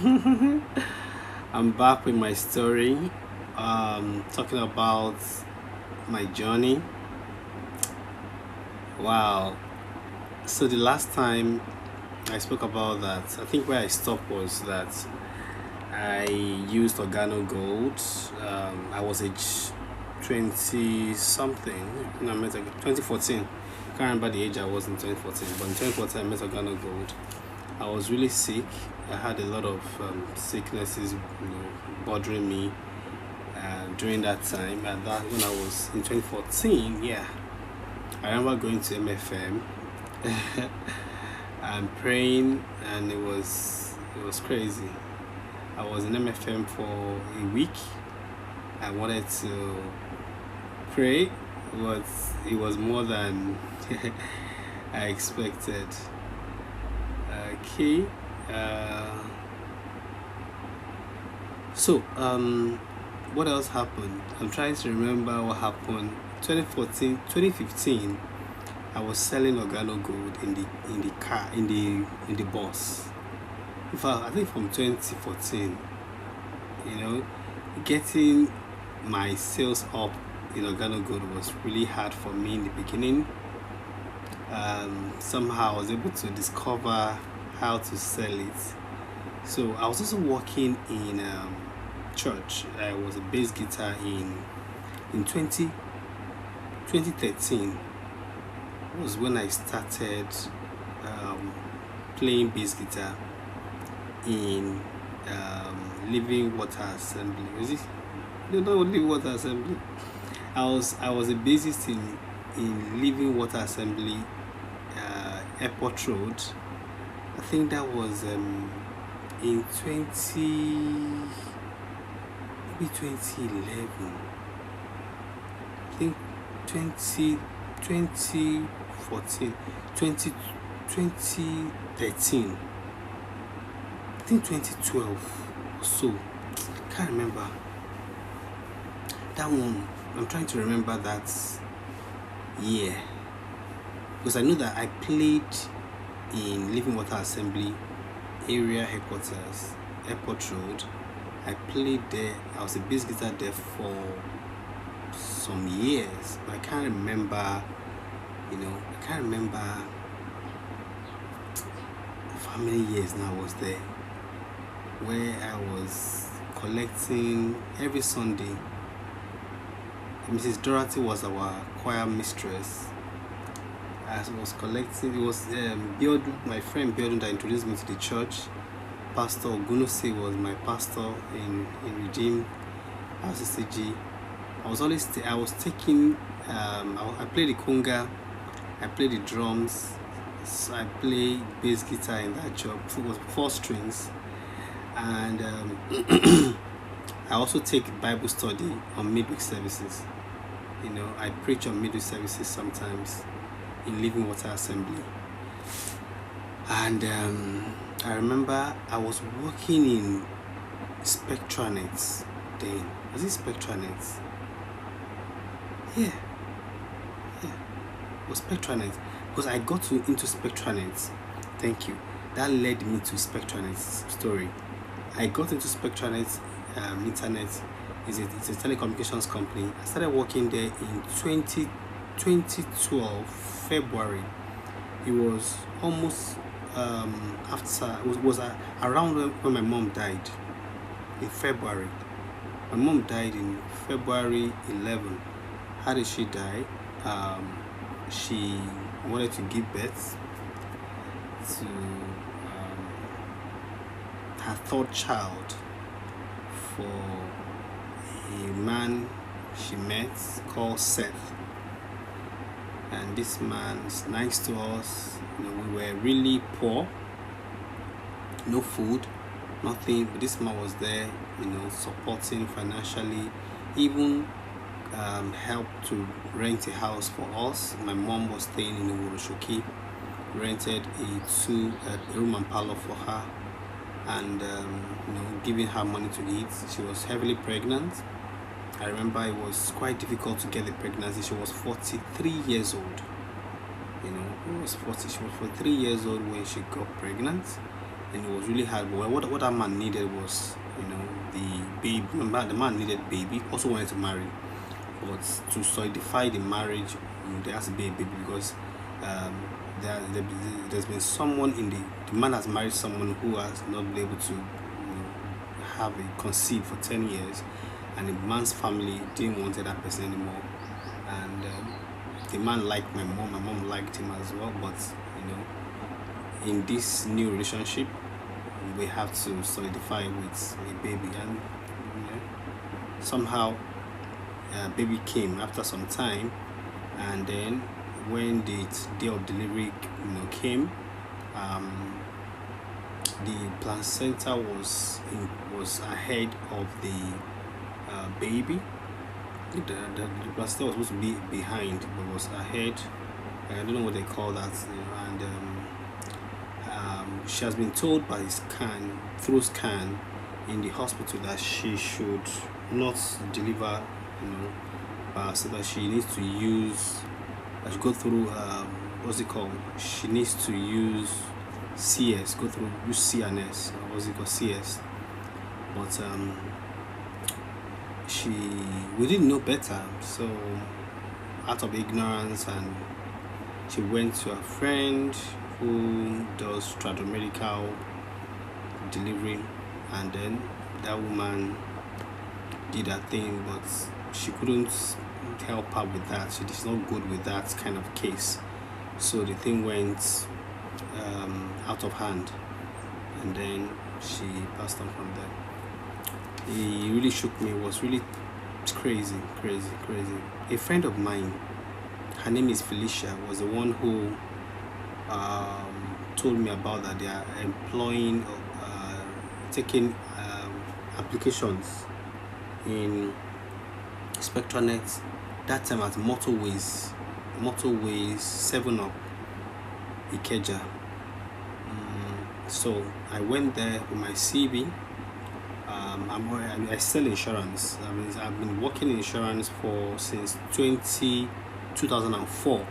I'm back with my story, talking about my journey. Wow. So the last time I spoke about that, I think where I stopped was that I used Organo Gold. I was age 20 something. No, I met 2014. I can't remember the age I was in 2014, but in 2014 I met Organo Gold. I was really sick. I had a lot of sicknesses, bothering me during that time. And that when I was in 2014, yeah, I remember going to MFM and praying, and it was crazy. I was in MFM for a week. I wanted to pray, but it was more than I expected. Okay. Uh, so, what else happened? I'm trying to remember what happened. 2014, 2015. I was selling Organo Gold in the car in the bus. In fact, I think from 2014, you know, getting my sales up in Organo Gold was really hard for me in the beginning. Somehow I was able to discover how to sell it. So I was also working in church. I was a bass guitar in 2013 was when I started um, playing bass guitar in Living Water Assembly. Was it? No, not Living Water Assembly. I was a bassist in Living Water Assembly, Airport Road. I think that was in 2011. I think 2014, 2013. I think 2012 or so. Can't remember that one. I'm trying to remember that year because I know that I played in Living Water Assembly area headquarters, Airport Road. I played there. I was a bass guitar there for some years. I can't remember. I can't remember for how many years now I was there. Where I was collecting every Sunday. Mrs. Dorothy was our choir mistress. I was collecting. It was Biodun, my friend Biodun, that introduced me to the church. Pastor Ogunose was my pastor in Redeem RCCG. I was taking. I played the conga. I played the drums. So I played bass guitar in that job. It was 4 strings, and I also take Bible study on midweek services. I preach on midweek services sometimes in Living Water Assembly. And I remember I was working in Spectranet then. Was it Spectranet? Yeah. It was Spectranet. Because I got into Spectranet. Thank you. That led me to Spectranet's story. I got into Spectranet Internet. It's a telecommunications company. I started working there in 2012 February. It was almost after it was around when my mom died in February. My mom died in February 11. How did she die? She wanted to give birth to her third child for a man she met called Seth. And this man is nice to us. We were really poor, no food, nothing. But this man was there, supporting financially, even helped to rent a house for us. My mom was staying in Urushoki, rented a room and parlor for her, and giving her money to eat. She was heavily pregnant. I remember it was quite difficult to get the pregnancy. She was 43 years old. She was 43 years old when she got pregnant. and it was really hard. But what that man needed was, the baby. The man needed baby. Also wanted to marry, but to solidify the marriage, there has to be a baby because um, there's been someone the man has married someone who has not been able to have a conceive for 10 years, and the man's family didn't want that person anymore. And the man liked my mom liked him as well, but in this new relationship we have to solidify with a baby. And somehow baby came after some time, and then when the day of delivery came, the placenta was ahead of the baby. The placenta was supposed to be behind, but was ahead. I don't know what they call that. And she has been told by through scan in the hospital, that she should not deliver, so that she needs to use, I should go through, what's it called? She needs to use CS, use CNS, or what's it called, CS. But we didn't know better, so out of ignorance, and she went to a friend who does tradomedical delivery, and then that woman did her thing, but she couldn't help her with that. She's not good with that kind of case, so the thing went out of hand, and then she passed on from there. It really shook me. It was really crazy. A friend of mine, her name is Felicia, was the one who told me about that. They are employing, taking applications in SpectraNet, that time at Motorways 7 Up, Ikeja. So I went there with my CV. I sell insurance. I've been working in insurance since 2004.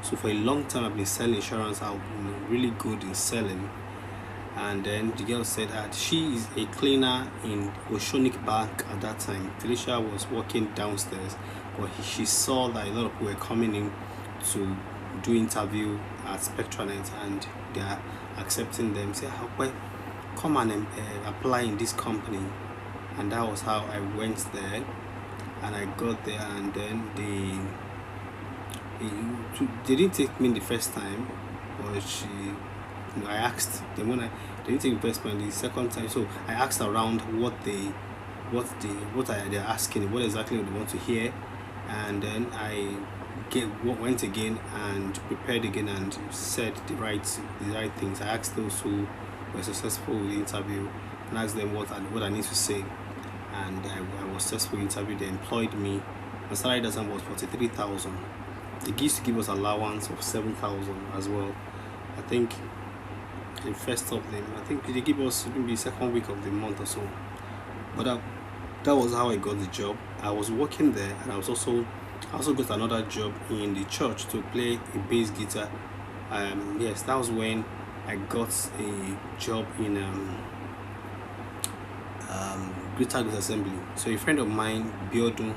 So for a long time I've been selling insurance. I'm really good in selling. And then the girl said that she is a cleaner in Oceanic Bank at that time. Felicia was working downstairs, but she saw that a lot of people were coming in to do interview at SpectraNet, and they are accepting them. Say, well, come and apply in this company. And that was how I went there, and I got there. And then they didn't take me the first time, but I asked them when they didn't take the first time. The second time, so I asked around what they're asking, what exactly they want to hear, and then I went again and prepared again and said the right things. I asked those who were successful with the interview and asked them what I need to say, and I was successful in the interview. They employed me. My salary that time was 43,000. They used to give us allowance of 7,000 as well. I think the first of them, I think they give us maybe second week of the month or so. But that was how I got the job. I was working there, and I also got another job in the church to play a bass guitar. Yes, that was when I got a job in Greater Goods Assembly. So a friend of mine, Biodun,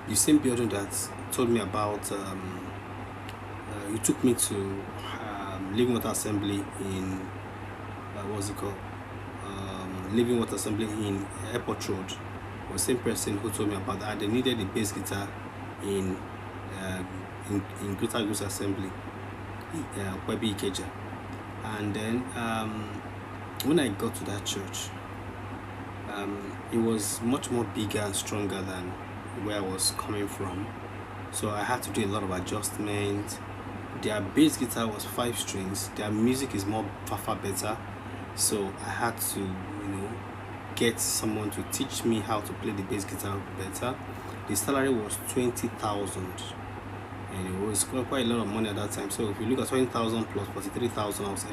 the same Biodun that told me about, he took me to Living Water Assembly in what's it called? Living Water Assembly in Airport Road. The same person who told me about that. They needed a bass guitar in Greater Goods Assembly, Kwebi Ikeja. And then when I got to that church, it was much more bigger and stronger than where I was coming from. So I had to do a lot of adjustments. Their bass guitar was 5 strings. Their music is far better. So I had to, get someone to teach me how to play the bass guitar better. The salary was 20,000, and it was quite a lot of money at that time. So if you look at 20,000 plus 43,000 I was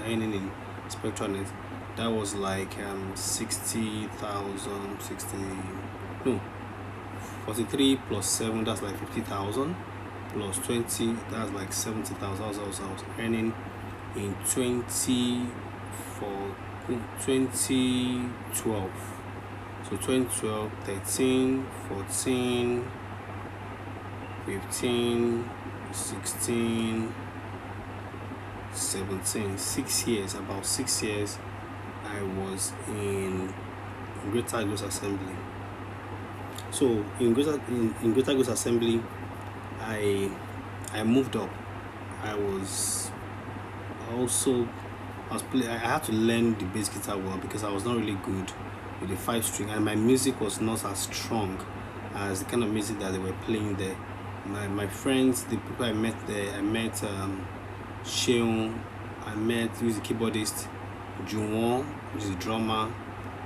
earning in SpectraNet, that was like 43 plus 7, that's like 50,000, plus 20, that's like 70,000. I was earning in 2014 for 2012. So 2012, 13, 14, 15, 16, 17, 6 years, about 6 years I was in Greater Grace Assembly. So in Greater Grace Assembly, I moved up. I had to learn the bass guitar well because I was not really good with the 5-string, and my music was not as strong as the kind of music that they were playing there. My friends, the people I met there, I met Sheung, I met who is the keyboardist, Juwon, who is the drummer,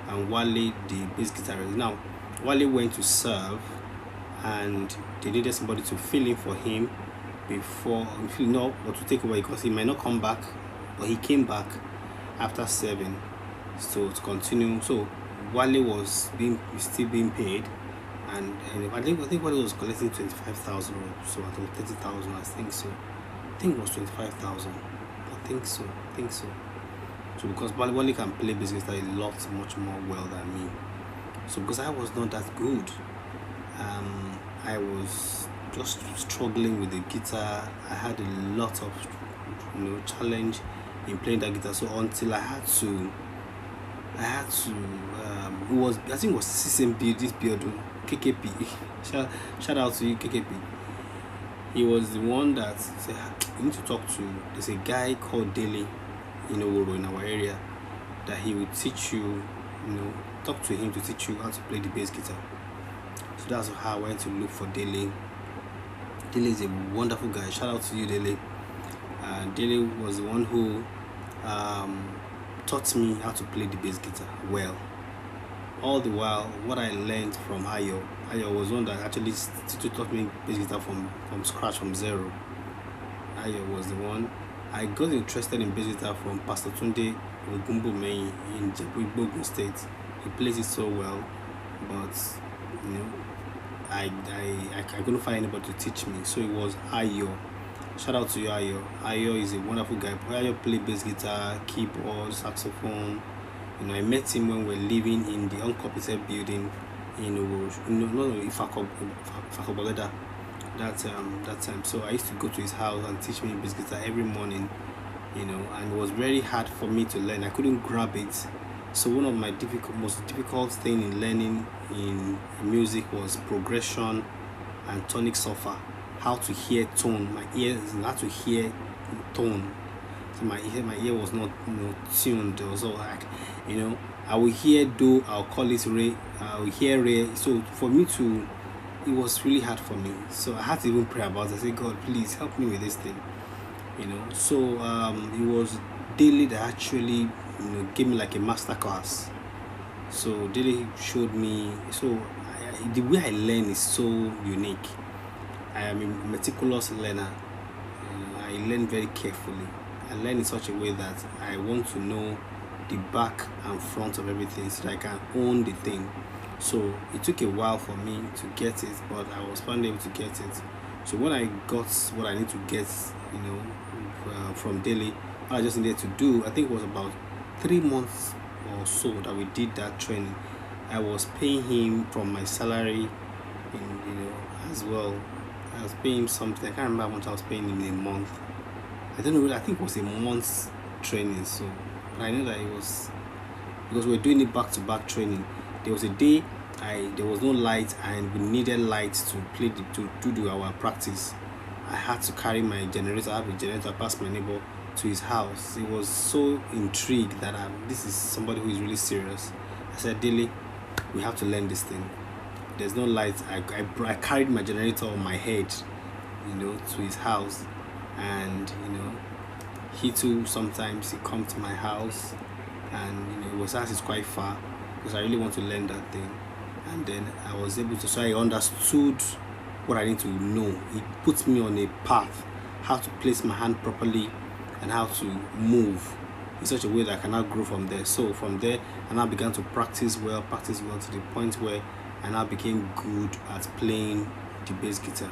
and Wale, the bass guitarist. Now, Wale went to serve, and they needed somebody to fill in for him or to take over, because he might not come back, but he came back after serving, so to continue. So Wale was still being paid, and I think Wale was collecting 25,000 or so, I think 30,000, I think so. I think it was 25,000. I think so. So because Wale can play bass guitar a lot much more well than me. So because I was not that good, I was just struggling with the guitar. I had a lot of challenge in playing that guitar. So until I had to I think it was CCMB, this build, KKP. Shout out to you, KKP. He was the one that said, you need to talk to, there's a guy called Dele in Oworo, in our area, that he will teach you, talk to him to teach you how to play the bass guitar. So that's how I went to look for Dele. Dele is a wonderful guy. Shout out to you, Dele. Dele was the one who taught me how to play the bass guitar well. All the while, what I learned from Ayo was one that actually taught me bass guitar from scratch, from zero. Ayo was the one. I got interested in bass guitar from Pastor Tunde Ogumbomeyi in Jebu State. He plays it so well, but I couldn't find anybody to teach me, so it was Ayo. Shout out to you, Ayo. Ayo is a wonderful guy. Ayo play bass guitar, keyboard, saxophone. I met him when we were living in the uncompleted building in Ifakobagada that time. So I used to go to his house and teach me bass guitar every morning, and it was very hard for me to learn. I couldn't grab it. So one of my most difficult thing in learning in music was progression and tonic solfa. How to hear tone. My ears had to hear tone. So my ear was not tuned. Also, I will hear do. I'll call it re. I will hear re. So for me it was really hard for me. So I had to even pray about it. I said, God, please help me with this thing. So it was Dele that actually gave me like a master class. So Dele showed me. So the way I learn is so unique. I am a meticulous learner. I learn very carefully. I learn in such a way that I want to know the back and front of everything so that I can own the thing. So it took a while for me to get it, but I was finally able to get it. So when I got what I need to get, from Dele, what I just needed to do, I think it was about 3 months or so that we did that training. I was paying him from my salary, as well. I was paying him something. I can't remember how much I was paying him in a month. I don't know. I think it was a month's training. So, but I know that it was because we were doing it back-to-back training. There was a day there was no light, and we needed lights to play to do our practice. I had to carry my generator. I have a generator past my neighbor to his house. He was so intrigued that this is somebody who is really serious. I said, Dele, we have to learn this thing. There's no light. I carried my generator on my head, to his house, and he too sometimes he comes to my house, and it was as it's quite far because I really want to learn that thing, and then I was able to. So I understood what I need to know. It puts me on a path, how to place my hand properly, and how to move in such a way that I cannot grow from there. So from there, I now began to practice well to the point where I now became good at playing the bass guitar.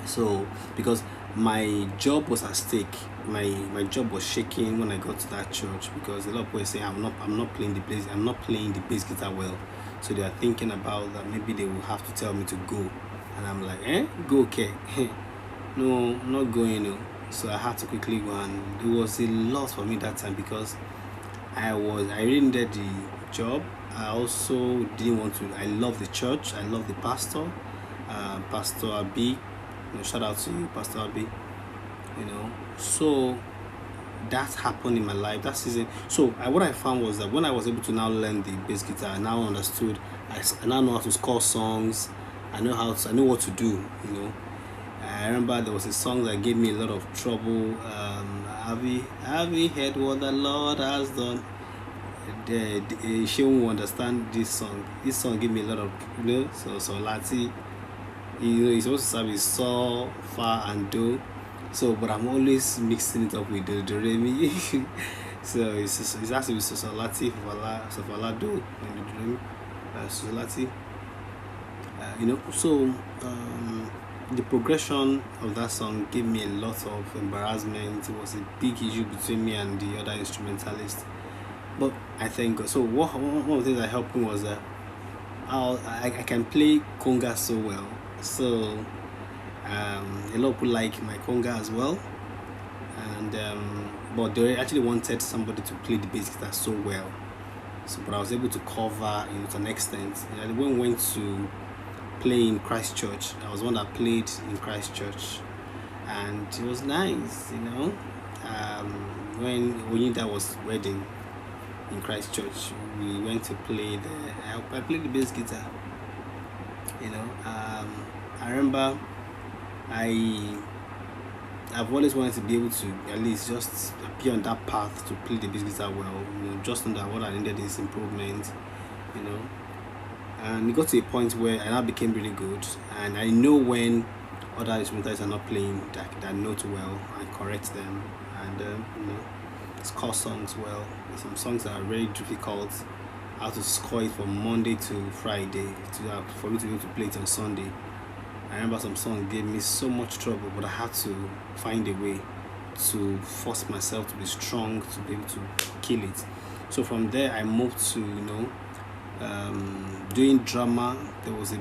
So because my job was at stake my job was shaking when I got to that church, because a lot of people were saying I'm not playing the bass guitar well. So they are thinking about that maybe they will have to tell me to go, and I'm like, go, okay. No, not going, no. So I had to quickly go, and it was a loss for me that time, because I really needed the job. I also didn't want to. I love the church. I love the pastor, Pastor Abi. Shout out to you, Pastor Abi. So that happened in my life that season. So what I found was that when I was able to now learn the bass guitar, I now understood. I now know how to score songs. I know what to do. I remember there was a song that gave me a lot of trouble. Have you heard what the Lord has done? She won't understand this song. This song gave me a lot of, so Lati. You're supposed to start with So, Fa, and Do. So, but I'm always mixing it up with the re mi. So it's has to be So Lati, So Fa, Do, and the re mi, So Lati. So the progression of that song gave me a lot of embarrassment. It was a big issue between me and the other instrumentalist. But I thank God. So one of the things that helped me was that I can play conga so well. So a lot of people like my conga as well, and but they actually wanted somebody to play the bass guitar so well. So, but I was able to cover to an extent. When we went to play in Christchurch, I was one that played in Christchurch, and it was nice. When Oyinda was wedding in Christchurch, we went to play there. I played the bass guitar. I remember I've always wanted to be able to at least just be on that path to play the bass guitar well. Just know that what I needed is improvement. And it got to a point where I now became really good, and I know when other instrumentalists are not playing that note well, I correct them, and score songs well. There's some songs that are very difficult. I have to score it from Monday to Friday for me to be able to play it on Sunday. I remember some songs gave me so much trouble, but I had to find a way to force myself to be strong to be able to kill it. So from there I moved to doing drama. There was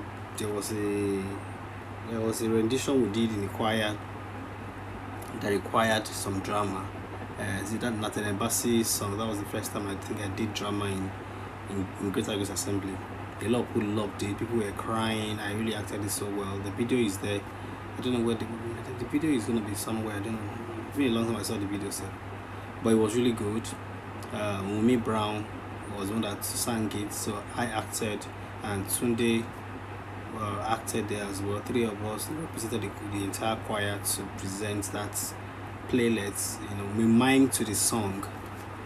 a rendition we did in the choir that required some drama. Is it that Nathan Embassy song? That was the first time I think I did drama in Greater Grace Assembly. A lot of people loved it. People were crying. I really acted it so well. The video is there. I don't know where the video is going to be somewhere. I don't know. It's been a long time I saw the video, but it was really good. Wumi Brown was one that sang it, so I acted, and Tunde acted there as well. Three of us represented the entire choir to present that playlet. We mime to the song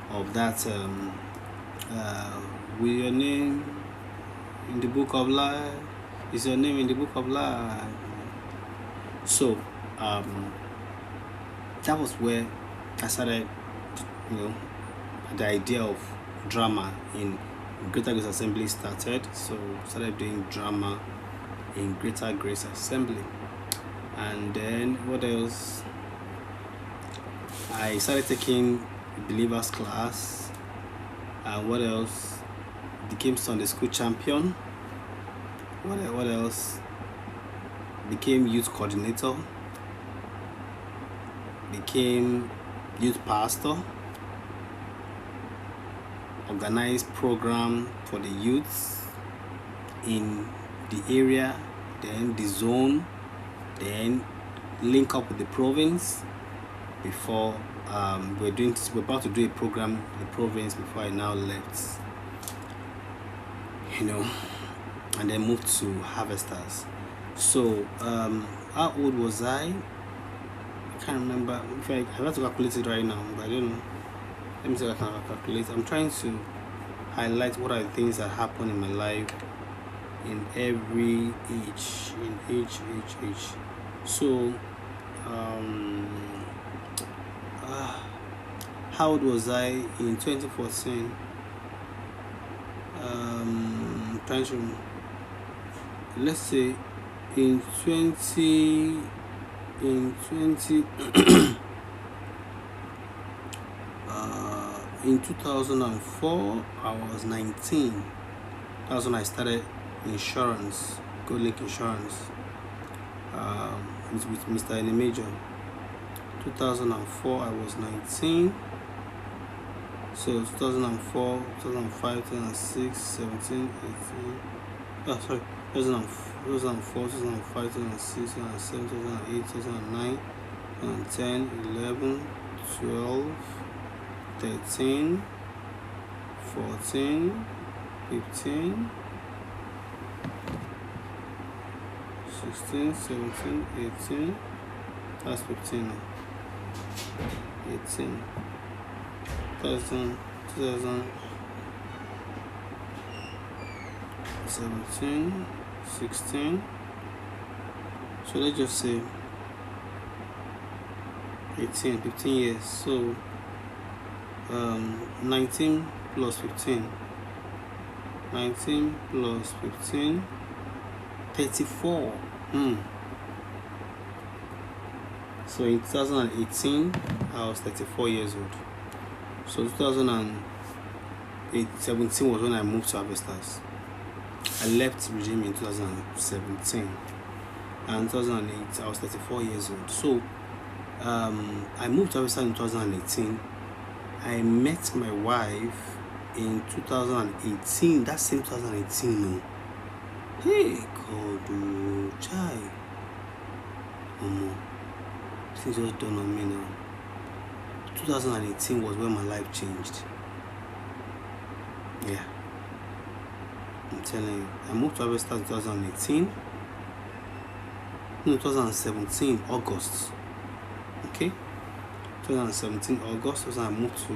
of that. With your name in the book of life, is your name in the book of life. So that was where I started, the idea of drama in Greater Grace Assembly started. So started doing drama in Greater Grace Assembly, and then what else? I started taking believers class, and what else? Became Sunday school champion. What else? Became youth coordinator. Became youth pastor. Organized program for the youths in the area, then the zone, then link up with the province. Before we're about to do a program in the province before I now left. And then moved to Harvesters. So how old was I? I can't remember. In fact, I have to calculate it right now, but I don't know. Let me see if I can calculate. I'm trying to highlight what are the things that happen in my life in every age, So how old was I in 2014? Trying to, let's say in 20 in 2004, I was 19. That's when I started insurance, GoldLink Insurance, with Mr. Enemejor. 2004, I was 19. So 2004, 2005, 2006, 17, 18. 2004, 2005, 2006, 2007, 2008, 2009, 2010, 11, 12, 13, 14, 15, 16, 17, 18. That's 15. 18. 2017, 16. So let's just say 18, 15 years. So 19 plus 15. 19 plus 15. 34. So in 2018, I was 34 years old. So 2017 was when I moved to Harvesters. I left Regime in 2017, and 2008 I was 34 years old. So I moved to Harvesters in 2018. I met my wife in 2018. That same 2018, no. Hey, God, chai. Things just dawned on me now. 2018 was when my life changed. Yeah, I'm telling you. I moved to Harvesters in 2018. No, 2017 August. Okay, 2017 August was when I moved to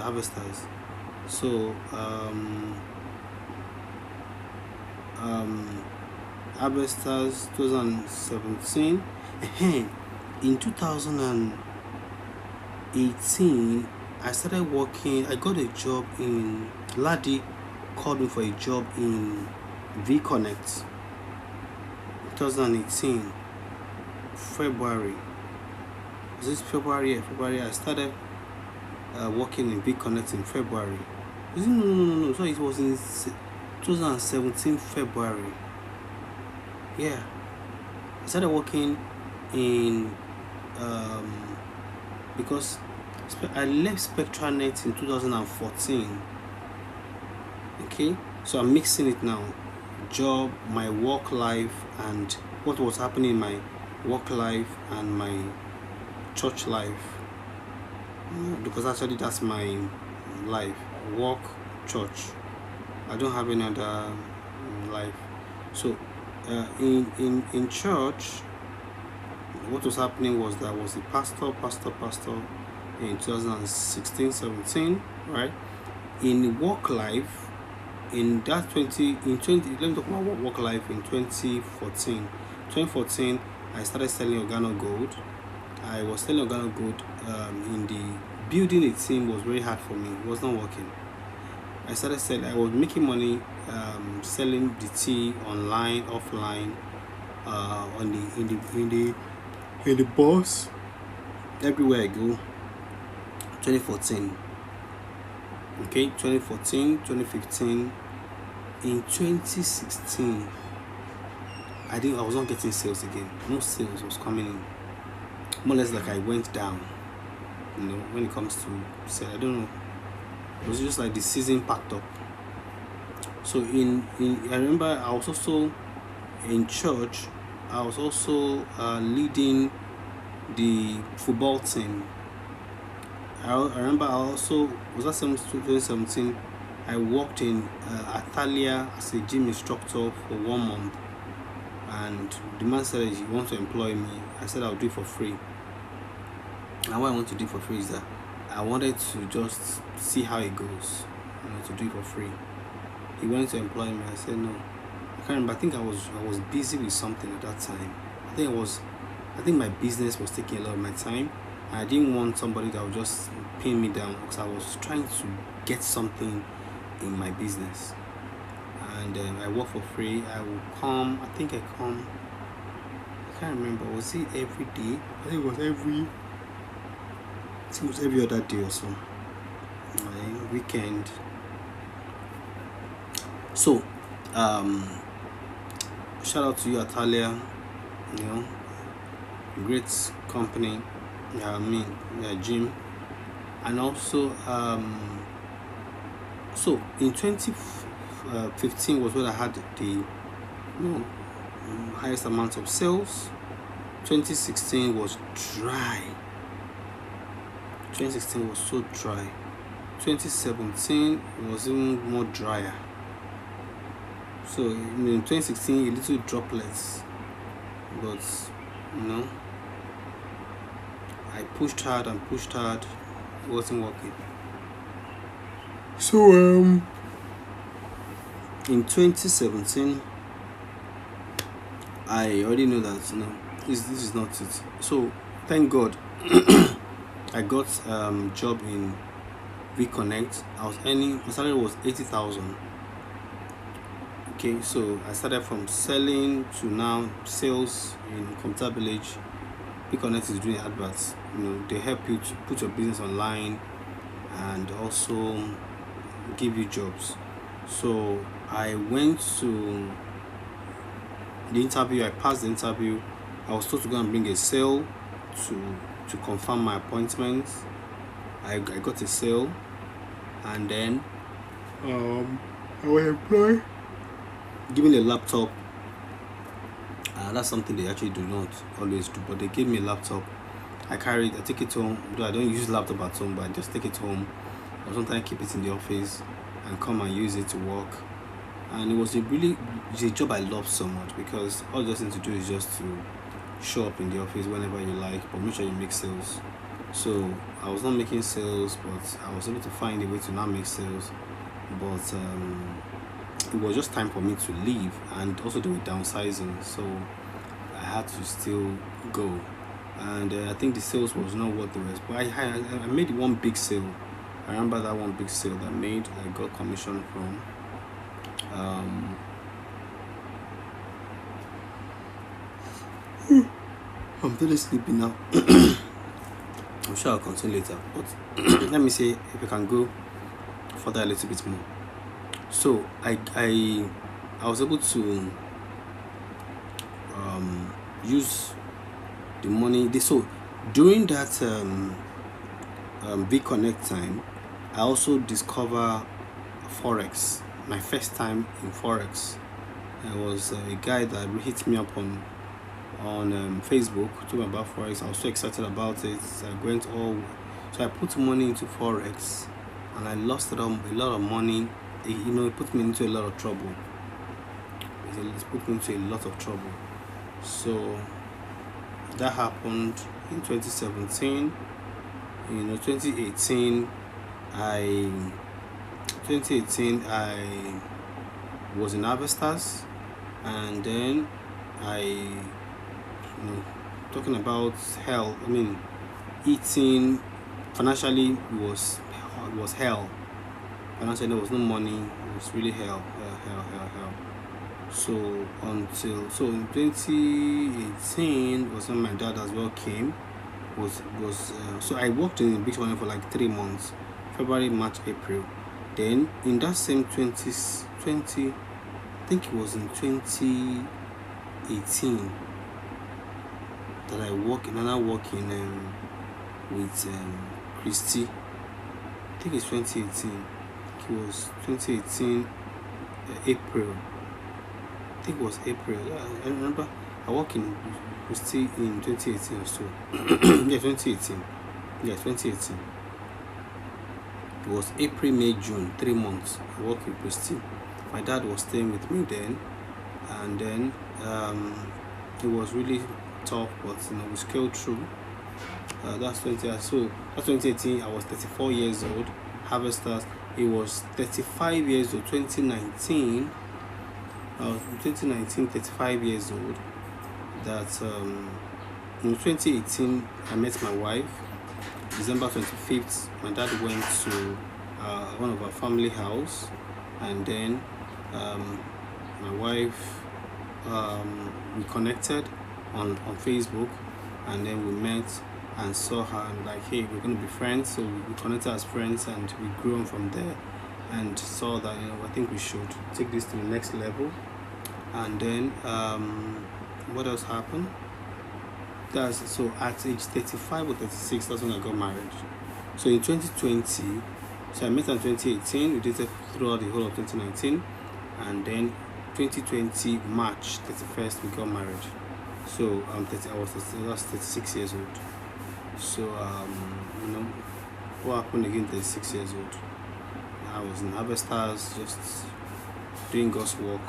Harvesters. So Harvesters 2017. In 2018, I started working. I got a job in Ladi. Called me for a job in VConnect. 2018 February. Was this February? Yeah, February. I started working in VConnect in February. No. So it was in 2017 February. Yeah, I started working in because I left SpectraNet in 2014. Okay, so I'm mixing it now. Job, my work life, and what was happening in my work life and my church life. Because actually that's my life. Work, church. I don't have any other life. So in church, what was happening was that I was a pastor in 2016-17, right? In work life, let me talk about work life in 2014. 2014, I started selling organo gold. I was selling organo gold in the building a team was very hard for me. It was not working. I started selling. I was making money selling the tea online, offline, in the bus, everywhere I go. 2014. Okay, 2014, 2015. In 2016, I was not getting sales again. No sales was coming in. More or less like I went down. When it comes to sales, I don't know. It was just like the season packed up. So I remember I was also in church. I was also leading the football team. I remember I also was that 2017. I worked in Atalia as a gym instructor for 1 month, and the man said he wants to employ me. I said I'll do it for free. And what I want to do for free is that I wanted to just see how it goes, to do it for free. He wanted to employ me. I said no. I can't remember. I think I was busy with something at that time. I think my business was taking a lot of my time. I didn't want somebody that would just pin me down, because I was trying to get something in my business. And I work for free. I will come. I can't remember. Was it every day? I think it was every other day or so. my weekend. So shout out to you, Atalia. You know, great company. Gym. And also so in 2015 was when I had the highest amount of sales. 2016 was dry. 2016 was so dry. 2017 was even more drier. So in 2016 a little droplets, but I pushed hard and pushed hard. It wasn't working. So in 2017 I already know that this is not it. So thank God I got job in VConnect. I was earning, my salary was 80,000. Okay, so I started from selling to now sales in Computer Village. VConnect is doing adverts. They help you to put your business online and also give you jobs. So I went to the interview. I passed the interview. I was told to go and bring a sale to confirm my appointment. I got a sale, and then I was employed, given a laptop. That's something they actually do not always do, but they gave me a laptop. I take it home. Though I don't use laptop at home, but I just take it home, or sometimes keep it in the office and come and use it to work. And it was a job I loved so much, because all you just need to do is just to show up in the office whenever you like, but make sure you make sales. So I was not making sales, but I was able to find a way to not make sales. But it was just time for me to leave, and also they were downsizing, so I had to still go. And I think the sales was not what the rest, but I made one big sale. I remember that one big sale that I got commission from. I'm really sleepy now. I'm sure I'll continue later, but let me see if I can go further a little bit more. So I was able to use the money. So during that VConnect time, I also discover Forex. My first time in Forex. There was a guy that hit me up on Facebook, talking about Forex. I was so excited about it. So I put money into Forex, and I lost a lot of money. It put me into a lot of trouble. It put me into a lot of trouble. So that happened in 2017. 2018 I was in Avestas, and then talking about hell. Eating financially was hell. Financially, there was no money. It was really hell. So in 2018 was when my dad as well came. So I worked in Big One for like 3 months, February, March, April. Then in that same 2020, I think it was in 2018 that I work with Christy. I think it's 2018. It was 2018 April. I think it was April. Yeah, I remember I worked in Christy in 2018 or so. Yeah, 2018. Yeah, 2018. It was April, May, June, 3 months. I worked with Christy. My dad was staying with me then, and then it was really tough, but we scaled through. That's 2018. I was 34 years old. Harvesters, it was 35 years old. 2019, 35 years old. That in 2018 I met my wife. December 25th, my dad went to one of our family house, and then my wife, we connected on Facebook, and then we met, and saw her and like, hey, we're going to be friends. So we connected as friends and we grew on from there, and saw that, I think we should take this to the next level. And then what else happened? So at age 35 or 36, that's when I got married. So in 2020, so I met her in 2018, we dated throughout the whole of 2019, and then 2020 March 31st we got married. So I was 36 years old. So what happened again? 36 years old. I was in Harvesters, just doing God's work.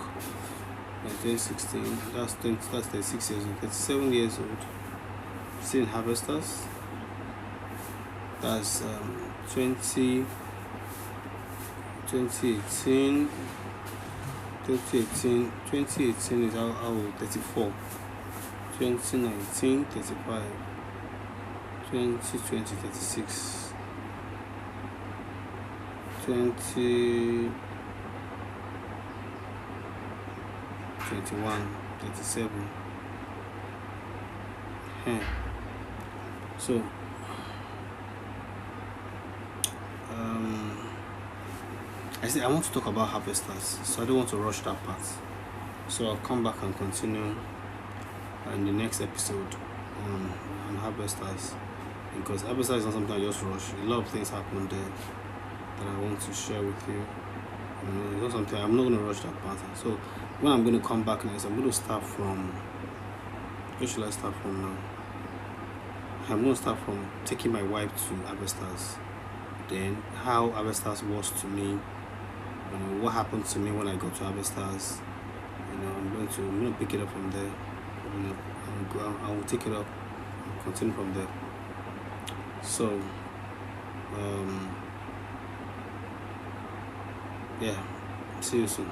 In 2016, that's 36 years old. 37 years old, still in Harvesters. That's 2018 is how old? 34. 2019 35. 2020 36. 2021 37. So I said I want to talk about Harvesters, so I don't want to rush that part. So I'll come back and continue in the next episode on Harvesters, because Harvesters is not something I just rush. A lot of things happened there that I want to share with you. It's not something I'm not going to rush that part. So when I'm going to come back next, I'm going to start from. Where should I start from now? I'm going to start from taking my wife to Harvesters, then how Harvesters was to me, what happened to me when I got to Harvesters. I'm going to pick it up from there. I will take it up and continue from there. So yeah, see you soon.